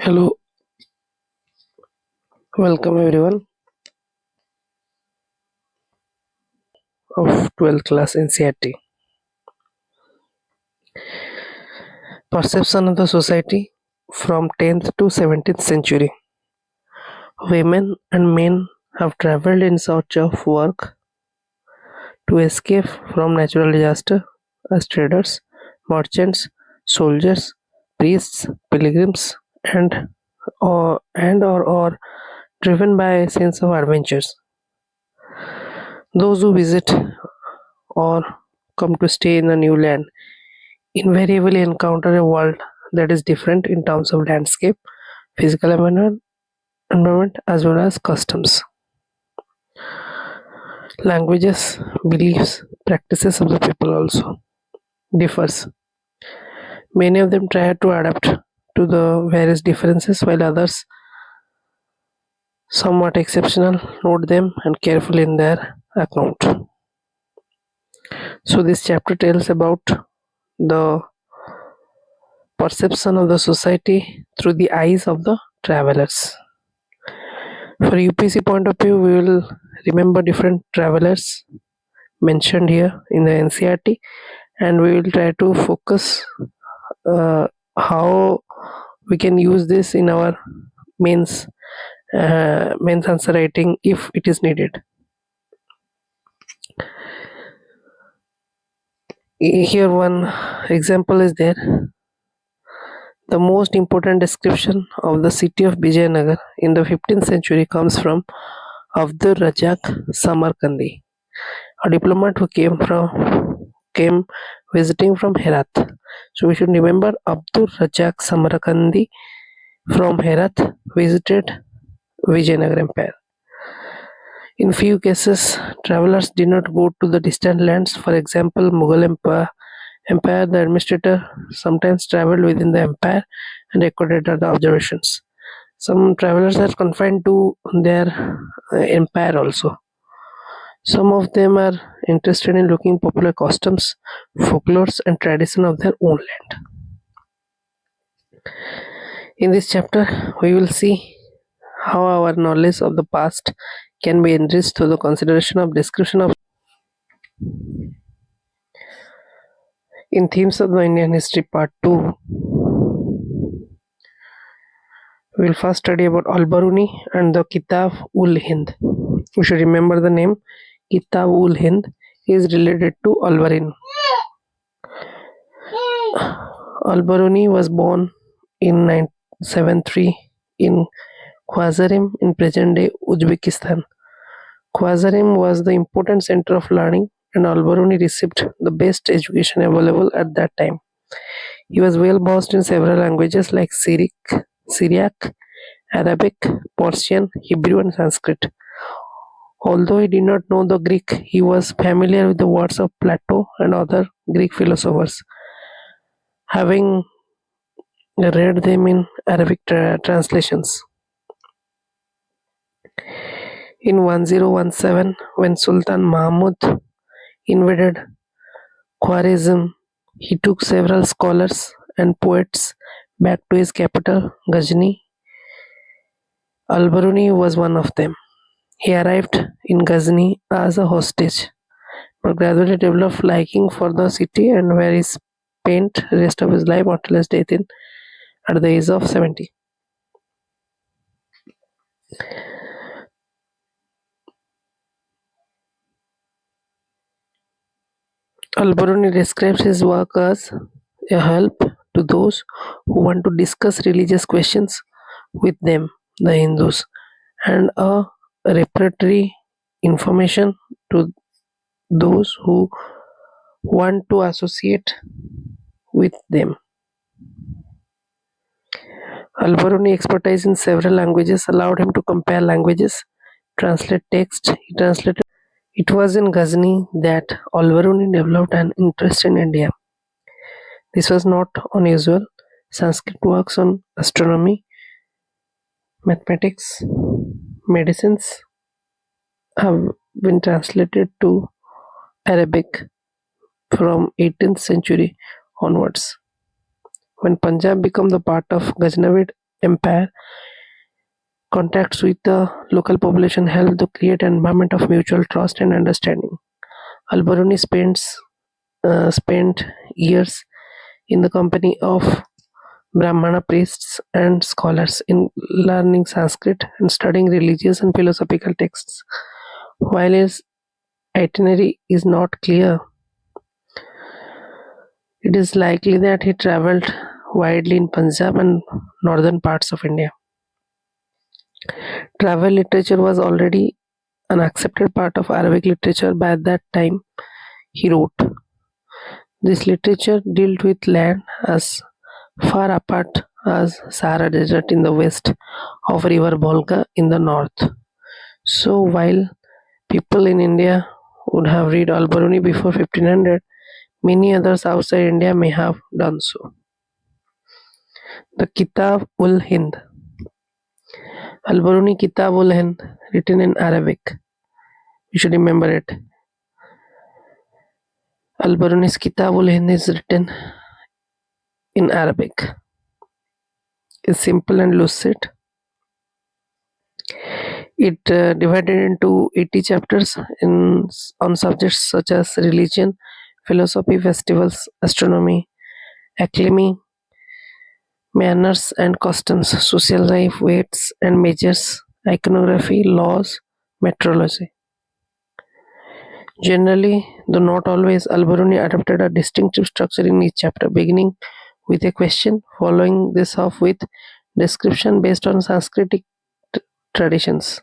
Hello, welcome everyone of 12th class Ncert. Perception of the society from 10th to 17th century. Women and men have traveled in search of work to escape from natural disaster as traders, merchants, soldiers, priests, pilgrims, and or driven by a sense of adventures. Those who visit or come to stay in a new land invariably encounter a world that is different in terms of landscape, physical environment as well as customs, languages, beliefs, practices of the people also differs. Many of them try to adapt to the various differences while others, somewhat exceptional, note them and carefully in their account. So this chapter tells about the perception of the society through the eyes of the travelers. For UPC point of view, we will remember different travelers mentioned here in the NCRT, and we will try to focus how we can use this in our mains answer writing if it is needed. Here one example is there. The most important description of the city of Vijayanagar in the 15th century comes from Abdur Razak Samarkandi, a diplomat who came visiting from Herat. So we should remember Abdur Razak Samarkandi from Herat visited Vijayanagar Empire. In few cases, travelers did not go to the distant lands. For example, Mughal Empire, the administrator sometimes traveled within the empire and recorded the observations. Some travelers are confined to their empire also. Some of them are interested in looking popular customs, folklores, and tradition of their own land. In this chapter, we will see how our knowledge of the past can be enriched through the consideration of description of. In Themes of the Indian History Part 2, we will first study about Al-Baruni and the Kitab-ul-Hind. We should remember the name Kitab-ul-Hind is related to Al-Barin. Al-Baruni was born in 973 in Khwarizm in present-day Uzbekistan. Khwarizm was the important center of learning, and Al-Baruni received the best education available at that time. He was well versed in several languages like Syriac, Arabic, Persian, Hebrew, and Sanskrit. Although he did not know the Greek, he was familiar with the words of Plato and other Greek philosophers, having read them in Arabic translations. In 1017, when Sultan Mahmud invaded Khwarizm, he took several scholars and poets back to his capital, Ghazni. Al-Baruni was one of them. He arrived in Ghazni as a hostage, but gradually developed liking for the city and where he spent the rest of his life until his death at the age of 70. Al-Baruni describes his work as a help to those who want to discuss religious questions with them, the Hindus, and a repertory information to those who want to associate with them. Al-Baruni expertise in several languages allowed him to compare languages, translate text. He translated. It was in Ghazni that Al-Baruni developed an interest in India. This was not unusual. Sanskrit works on astronomy, mathematics, medicines have been translated to Arabic from 18th century onwards. When Punjab became the part of Ghaznavid empire. Contacts with the local population help to create an environment of mutual trust and understanding. Al-Biruni spent years in the company of Brahmana priests and scholars in learning Sanskrit and studying religious and philosophical texts. While his itinerary is not clear, it is likely that he traveled widely in Punjab and northern parts of India. Travel literature was already an accepted part of Arabic literature by that time he wrote. This literature dealt with land as far apart as Sahara Desert in the west of river Volga in the north. So while people in India would have read Al-Biruni before 1500, many others outside India may have done so. The Kitab-ul-Hind. Al-Biruni Kitab-ul-Hind, written in Arabic. You should remember it. Al-Biruni's Kitab-ul-Hind is written in Arabic. It's simple and lucid. It divided into 80 chapters on subjects such as religion, philosophy, festivals, astronomy, alchemy, manners and customs, social life, weights and measures, iconography, laws, metrology. Generally, though not always, Al-Biruni adopted a distinctive structure in each chapter, beginning with a question, following this off with description based on Sanskritic traditions.